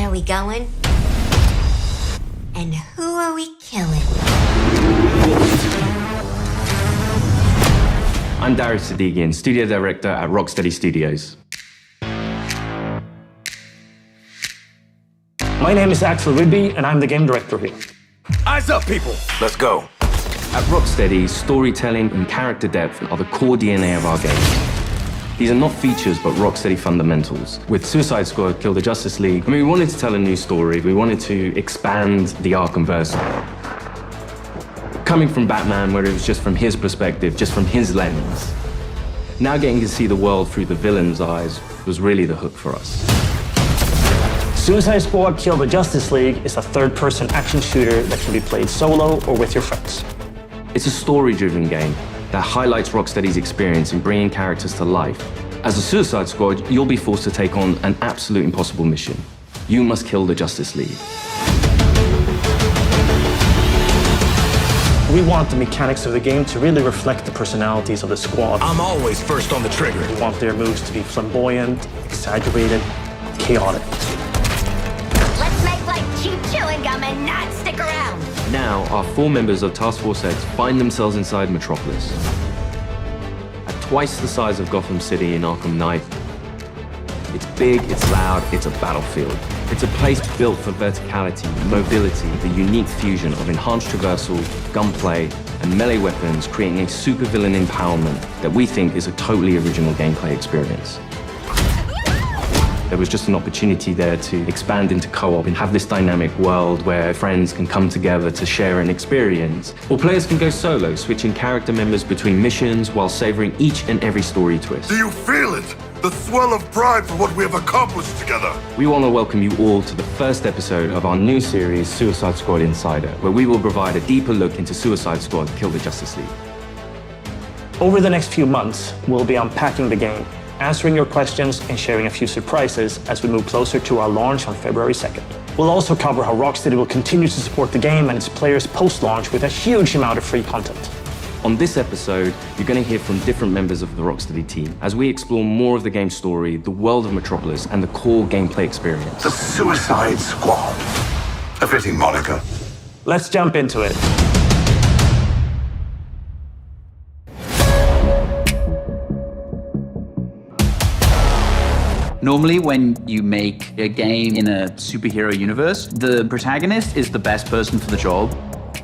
are we going? And who are we killing? I'm Darius Sadigian, studio director at Rocksteady Studios. My name is Axel Rydby, and I'm the game director here. Eyes up, people! Let's go. At Rocksteady, storytelling and character depth are the core DNA of our games. These are not features, but Rocksteady fundamentals. With Suicide Squad, Kill the Justice League, we wanted to tell a new story. We wanted to expand the Arkhamverse. Coming from Batman, where it was just from his perspective, just from his lens, now getting to see the world through the villain's eyes was really the hook for us. Suicide Squad Kill the Justice League is a third-person action shooter that can be played solo or with your friends. It's a story-driven game that highlights Rocksteady's experience in bringing characters to life. As a Suicide Squad, you'll be forced to take on an absolute impossible mission. You must kill the Justice League. We want the mechanics of the game to really reflect the personalities of the squad. I'm always first on the trigger. We want their moves to be flamboyant, exaggerated, chaotic. Let's make like cheap chewing gum and not stick around. Now, our 4 members of Task Force X find themselves inside Metropolis. At twice the size of Gotham City in Arkham Knight, it's big, it's loud, it's a battlefield. It's a place built for verticality, mobility, the unique fusion of enhanced traversal, gunplay, and melee weapons, creating a supervillain empowerment that we think is a totally original gameplay experience. There was just an opportunity there to expand into co-op and have this dynamic world where friends can come together to share an experience. Or players can go solo, switching character members between missions while savoring each and every story twist. Do you feel it? The swell of pride for what we have accomplished together. We want to welcome you all to the first episode of our new series, Suicide Squad Insider, where we will provide a deeper look into Suicide Squad Kill the Justice League. Over the next few months, we'll be unpacking the game, answering your questions, and sharing a few surprises as we move closer to our launch on February 2nd. We'll also cover how Rocksteady will continue to support the game and its players post-launch with a huge amount of free content. On this episode, you're going to hear from different members of the Rocksteady team as we explore more of the game's story, the world of Metropolis, and the core gameplay experience. The Suicide Squad. A fitting moniker. Let's jump into it. Normally, when you make a game in a superhero universe, the protagonist is the best person for the job.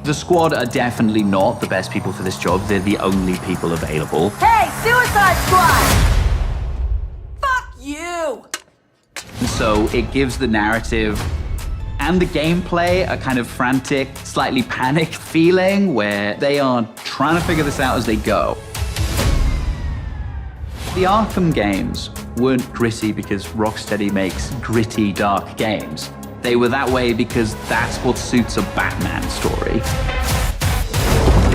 The squad are definitely not the best people for this job. They're the only people available. Hey, Suicide Squad! Fuck you! And so it gives the narrative and the gameplay a kind of frantic, slightly panicked feeling where they are trying to figure this out as they go. The Arkham games weren't gritty because Rocksteady makes gritty, dark games. They were that way because that's what suits a Batman story.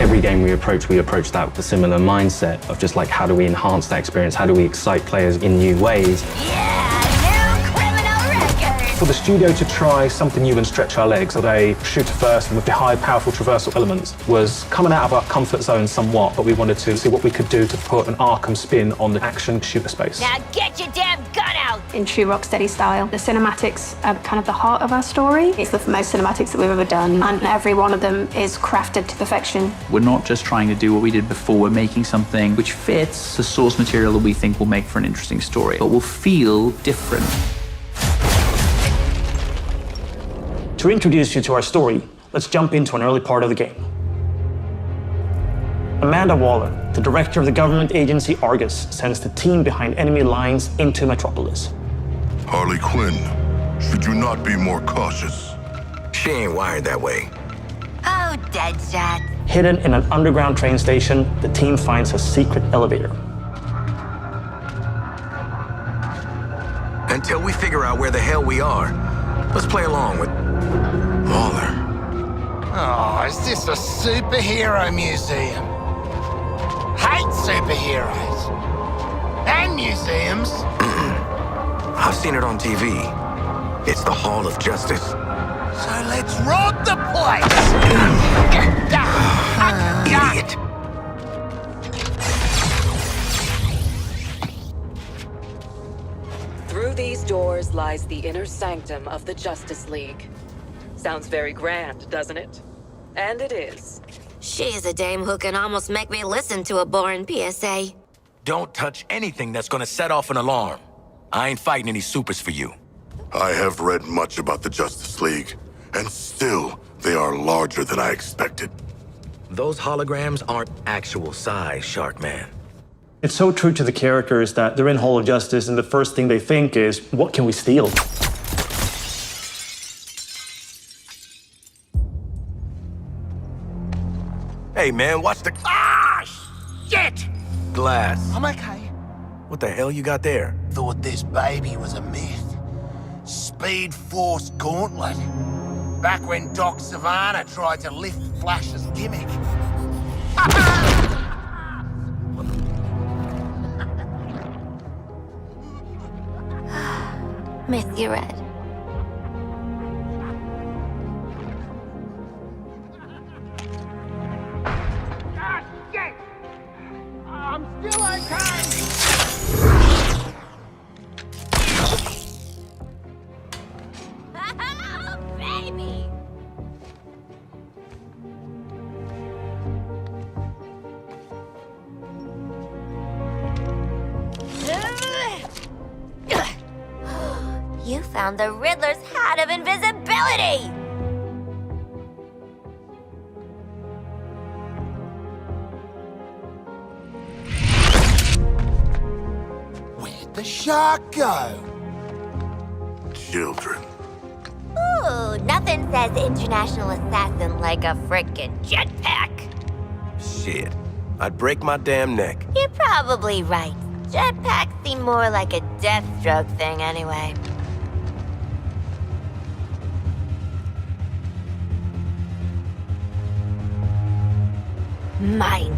Every game we approach that with a similar mindset of just like, how do we enhance that experience? How do we excite players in new ways? Yeah, new criminal record! For the studio to try something new and stretch our legs with a shooter first and with the high, powerful traversal elements was coming out of our comfort zone somewhat, but we wanted to see what we could do to put an Arkham spin on the action shooter space. Now get your damn gun out! In true Rocksteady style, the cinematics are kind of the heart of our story. It's the most cinematics that we've ever done, and every one of them is crafted to perfection. We're not just trying to do what we did before, we're making something which fits the source material that we think will make for an interesting story, but will feel different. To introduce you to our story, let's jump into an early part of the game. Amanda Waller, the director of the government agency Argus, sends the team behind enemy lines into Metropolis. Harley Quinn, should you not be more cautious? She ain't wired that way. Oh, Deadshot. Hidden in an underground train station, the team finds a secret elevator. Until we figure out where the hell we are, let's play along with Waller. Oh, is this a superhero museum? Hate superheroes. And museums. I've seen it on TV. It's the Hall of Justice. So let's rob the place! Idiot. Through these doors lies the inner sanctum of the Justice League. Sounds very grand, doesn't it? And it is. She's a dame who can almost make me listen to a boring PSA. Don't touch anything that's gonna set off an alarm. I ain't fighting any supers for you. I have read much about the Justice League, and still, they are larger than I expected. Those holograms aren't actual size, Sharkman. It's so true to the characters that they're in Hall of Justice and the first thing they think is, what can we steal? Hey man, watch the Shit! glass. I'm okay. What the hell you got there? Thought this baby was a myth. Speed Force Gauntlet. Back when Doc Savannah tried to lift Flash's gimmick. Miss you, Red. Ah, shit! I'm still okay! Oh, baby! You found the Riddler's hat of invisibility! Where'd the shark go? Children. Ooh, nothing says international assassin like a frickin' jetpack. Shit. I'd break my damn neck. You're probably right. Jetpacks seem more like a Deathstroke thing anyway. Mine.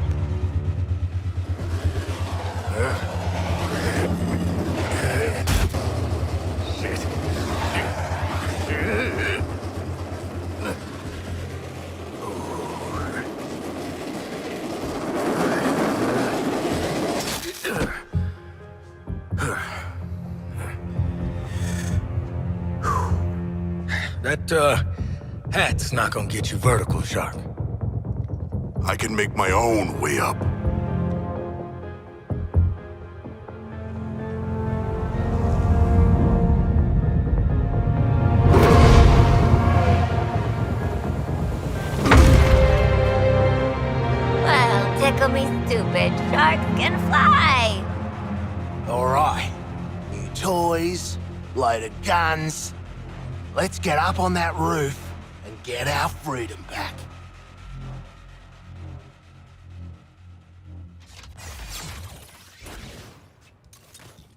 That, hat's not gonna get you vertical, Shark. I can make my own way up. Well, tickle me stupid. Sharks can fly. All right. New toys, loaded guns. Let's get up on that roof and get our freedom back.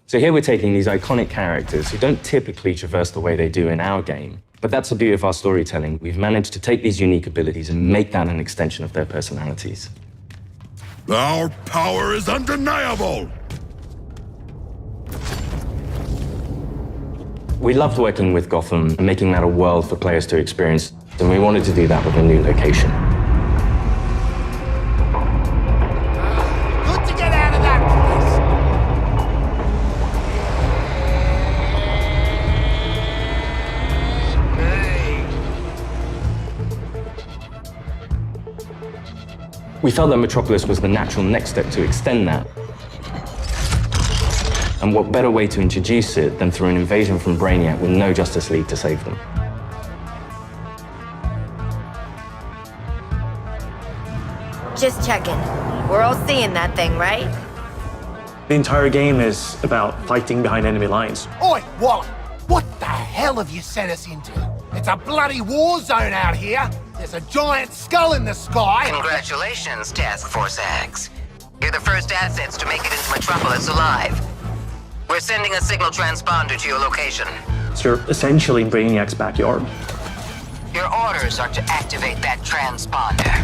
So here we're taking these iconic characters who don't typically traverse the way they do in our game, but that's the beauty of our storytelling. We've managed to take these unique abilities and make that an extension of their personalities. Our power is undeniable! We loved working with Gotham and making that a world for players to experience, and we wanted to do that with a new location. Good to get out of that place. We felt that Metropolis was the natural next step to extend that. And what better way to introduce it than through an invasion from Brainiac with no Justice League to save them? Just checking. We're all seeing that thing, right? The entire game is about fighting behind enemy lines. Oi, Wally! What the hell have you sent us into? It's a bloody war zone out here. There's a giant skull in the sky. Congratulations, Task Force X. You're the first assets to make it into Metropolis alive. We're sending a signal transponder to your location. So you're essentially in Brainiac's backyard. Your orders are to activate that transponder.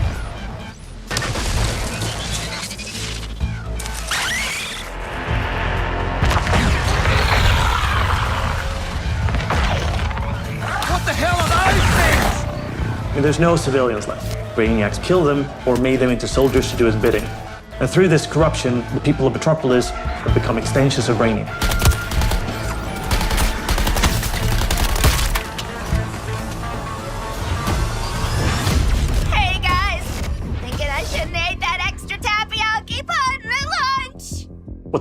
What the hell are those things? And there's no civilians left. Brainiac's killed them or made them into soldiers to do his bidding. And through this corruption, the people of Metropolis have become extensions of Brainiac.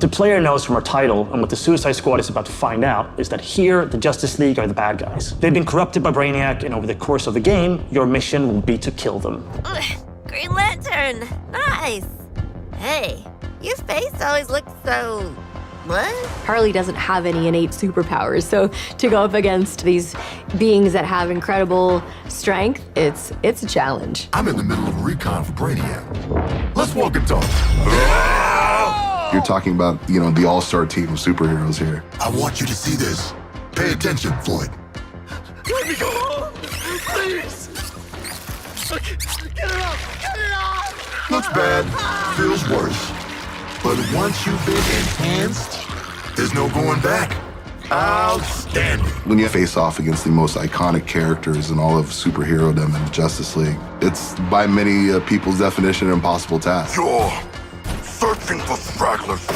What the player knows from our title, and what the Suicide Squad is about to find out, is that here, the Justice League are the bad guys. They've been corrupted by Brainiac, and over the course of the game, your mission will be to kill them. Ugh, Green Lantern! Nice! Hey, your face always looked so... what? Harley doesn't have any innate superpowers, so to go up against these beings that have incredible strength, it's a challenge. I'm in the middle of a recon for Brainiac. Let's walk and talk. You're talking about, the all-star team of superheroes here. I want you to see this. Pay attention, Floyd. Let me go! Please! Get it off! Get it off! Looks bad, feels worse. But once you've been enhanced, there's no going back. Outstanding. When you face off against the most iconic characters in all of superherodom and the Justice League, it's by many people's definition an impossible task. You're searching for stragglers,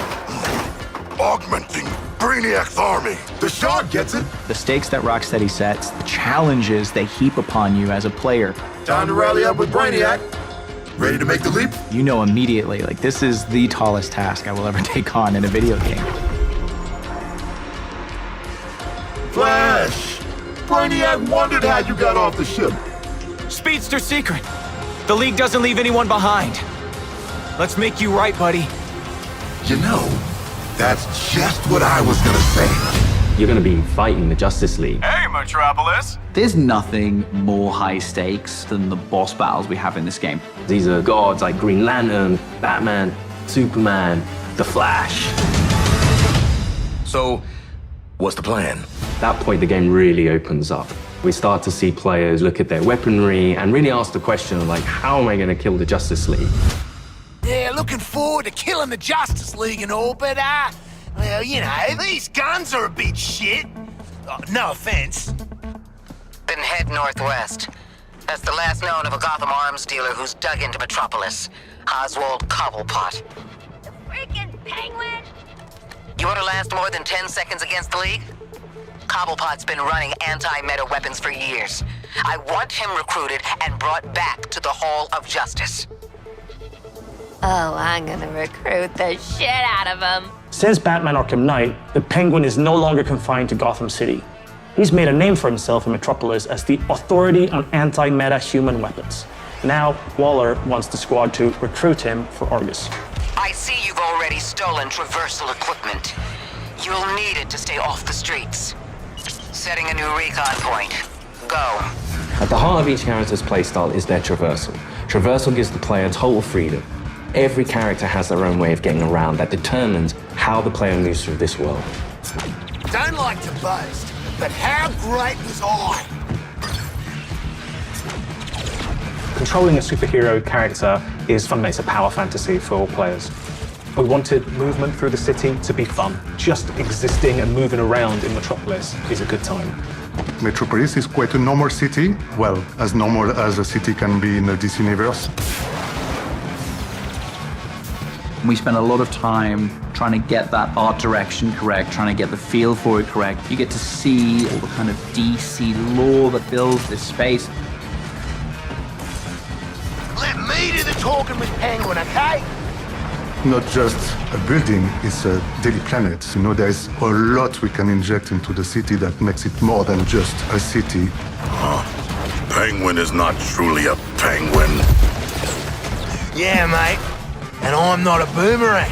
augmenting Brainiac's army. The Shard gets it. The stakes that Rocksteady sets, the challenges they heap upon you as a player. Time to rally up with Brainiac. Ready to make the leap? You know immediately, this is the tallest task I will ever take on in a video game. Flash! Brainiac wondered how you got off the ship. Speedster secret. The League doesn't leave anyone behind. Let's make you right, buddy. That's just what I was gonna say. You're going to be fighting the Justice League. Hey, Metropolis! There's nothing more high stakes than the boss battles we have in this game. These are gods like Green Lantern, Batman, Superman, The Flash. So, what's the plan? At that point, the game really opens up. We start to see players look at their weaponry and really ask the question of, how am I going to kill the Justice League? Yeah, looking forward to killing the Justice League and all, but, well, these guns are a bit shit. No offense. Then head northwest. That's the last known of a Gotham arms dealer who's dug into Metropolis. Oswald Cobblepot. The freaking Penguin! You want to last more than 10 seconds against the League? Cobblepot's been running anti-meta weapons for years. I want him recruited and brought back to the Hall of Justice. Oh, I'm gonna recruit the shit out of him. Since Batman Arkham Knight, the Penguin is no longer confined to Gotham City. He's made a name for himself in Metropolis as the authority on anti-meta human weapons. Now, Waller wants the squad to recruit him for Argus. I see you've already stolen traversal equipment. You'll need it to stay off the streets. Setting a new recon point. Go. At the heart of each character's playstyle is their traversal. Traversal gives the player total freedom. Every character has their own way of getting around that determines how the player moves through this world. Don't like to boast, but how great was I? Controlling a superhero character is fundamentally it's a power fantasy for all players. We wanted movement through the city to be fun. Just existing and moving around in Metropolis is a good time. Metropolis is quite a normal city. Well, as normal as a city can be in the DC universe. We spent a lot of time trying to get that art direction correct, trying to get the feel for it correct. You get to see all the kind of DC lore that builds this space. Let me do the talking with Penguin, okay? Not just a building, it's a daily planet. There's a lot we can inject into the city that makes it more than just a city. Penguin is not truly a penguin. Yeah, mate. And I'm not a boomerang.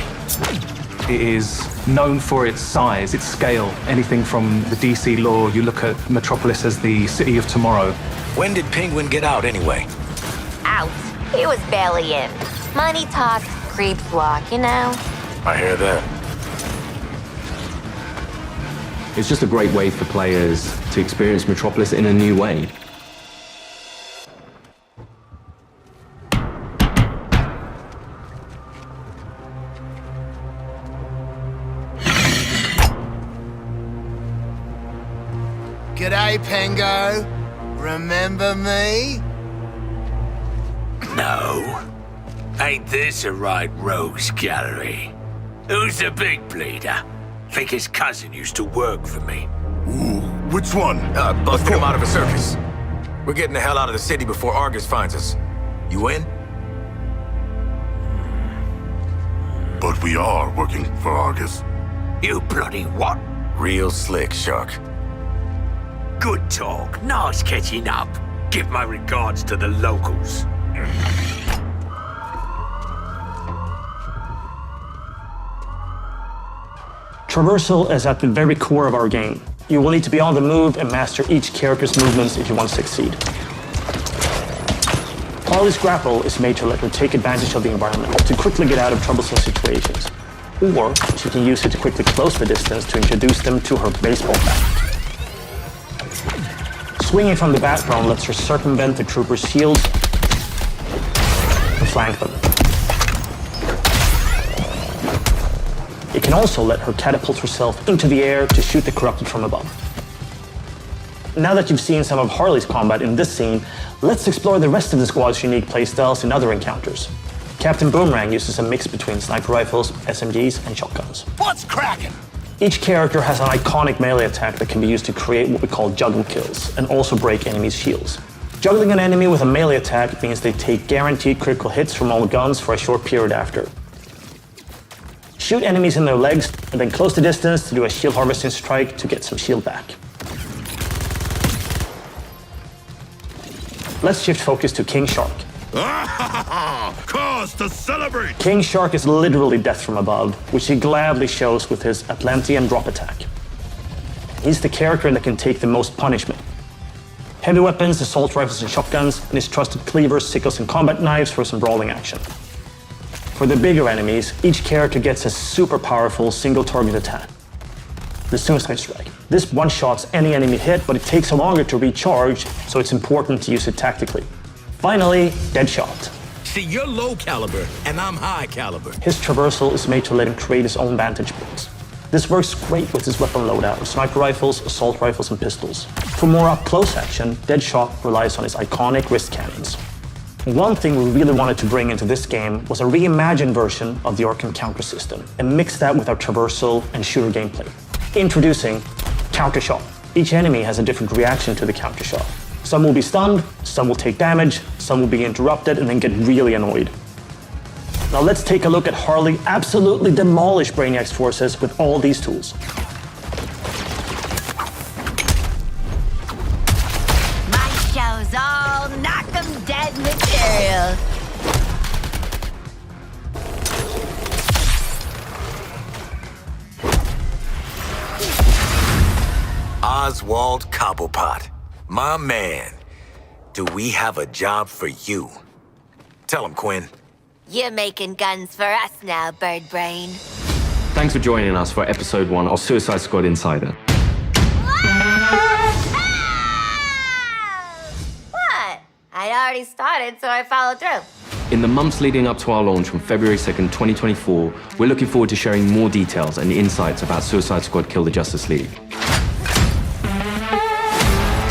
It is known for its size, its scale. Anything from the DC lore, you look at Metropolis as the city of tomorrow. When did Penguin get out anyway? Out. He was barely in. Money talks, creeps walk, I hear that. It's just a great way for players to experience Metropolis in a new way. G'day, Pengo. Remember me? No. Ain't this a right rogues gallery? Who's the big bleeder? Think his cousin used to work for me. Ooh, which one? Busted him out of a circus. We're getting the hell out of the city before Argus finds us. You in? But we are working for Argus. You bloody what? Real slick, Shark. Good talk. Nice catching up. Give my regards to the locals. Traversal is at the very core of our game. You will need to be on the move and master each character's movements if you want to succeed. Harley's grapple is made to let her take advantage of the environment to quickly get out of troublesome situations. Or she can use it to quickly close the distance to introduce them to her baseball bat. Swinging from the background lets her circumvent the troopers' shields and flank them. It can also let her catapult herself into the air to shoot the corrupted from above. Now that you've seen some of Harley's combat in this scene, let's explore the rest of the squad's unique playstyles in other encounters. Captain Boomerang uses a mix between sniper rifles, SMGs, and shotguns. What's cracking? Each character has an iconic melee attack that can be used to create what we call juggle kills, and also break enemies' shields. Juggling an enemy with a melee attack means they take guaranteed critical hits from all guns for a short period after. Shoot enemies in their legs, and then close the distance to do a shield harvesting strike to get some shield back. Let's shift focus to King Shark. Cause to celebrate! King Shark is literally death from above, which he gladly shows with his Atlantean drop attack. He's the character that can take the most punishment. Heavy weapons, assault rifles and shotguns, and his trusted cleavers, sickles and combat knives for some brawling action. For the bigger enemies, each character gets a super powerful single target attack. The Suicide Strike. This one-shots any enemy hit, but it takes longer to recharge, so it's important to use it tactically. Finally, Deadshot. See, you're low caliber, and I'm high caliber. His traversal is made to let him create his own vantage points. This works great with his weapon loadout of sniper rifles, assault rifles, and pistols. For more up-close action, Deadshot relies on his iconic wrist cannons. One thing we really wanted to bring into this game was a reimagined version of the Arkham counter system, and mix that with our traversal and shooter gameplay. Introducing Counter Shot. Each enemy has a different reaction to the counter shot. Some will be stunned, some will take damage, some will be interrupted and then get really annoyed. Now let's take a look at Harley absolutely demolish Brainiac's forces with all these tools. My show's all knock 'em dead material. Oswald Cobblepot, my man. Do we have a job for you? Tell him, Quinn. You're making guns for us now, Bird Brain. Thanks for joining us for episode 1 of Suicide Squad Insider. What? I'd already started, so I followed through. In the months leading up to our launch on February 2nd, 2024, we're looking forward to sharing more details and insights about Suicide Squad Kill the Justice League.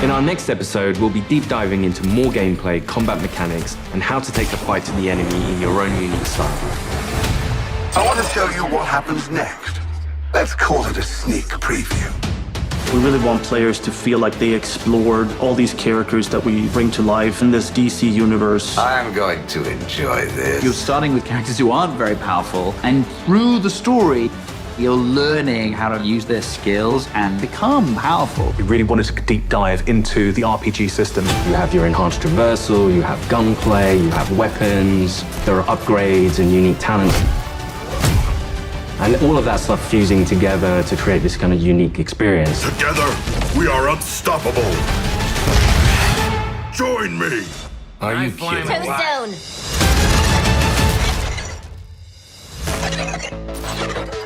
In our next episode, we'll be deep diving into more gameplay, combat mechanics, and how to take the fight to the enemy in your own unique style. I want to show you what happens next. Let's call it a sneak preview. We really want players to feel like they explored all these characters that we bring to life in this DC universe. I'm going to enjoy this. You're starting with characters who aren't very powerful, and through the story, you're learning how to use their skills and become powerful. We really wanted to deep dive into the RPG system. You have your enhanced traversal, you have gunplay, you have weapons, there are upgrades and unique talents. And all of that stuff fusing together to create this kind of unique experience. Together, we are unstoppable. Join me. Are you kidding? Too soon.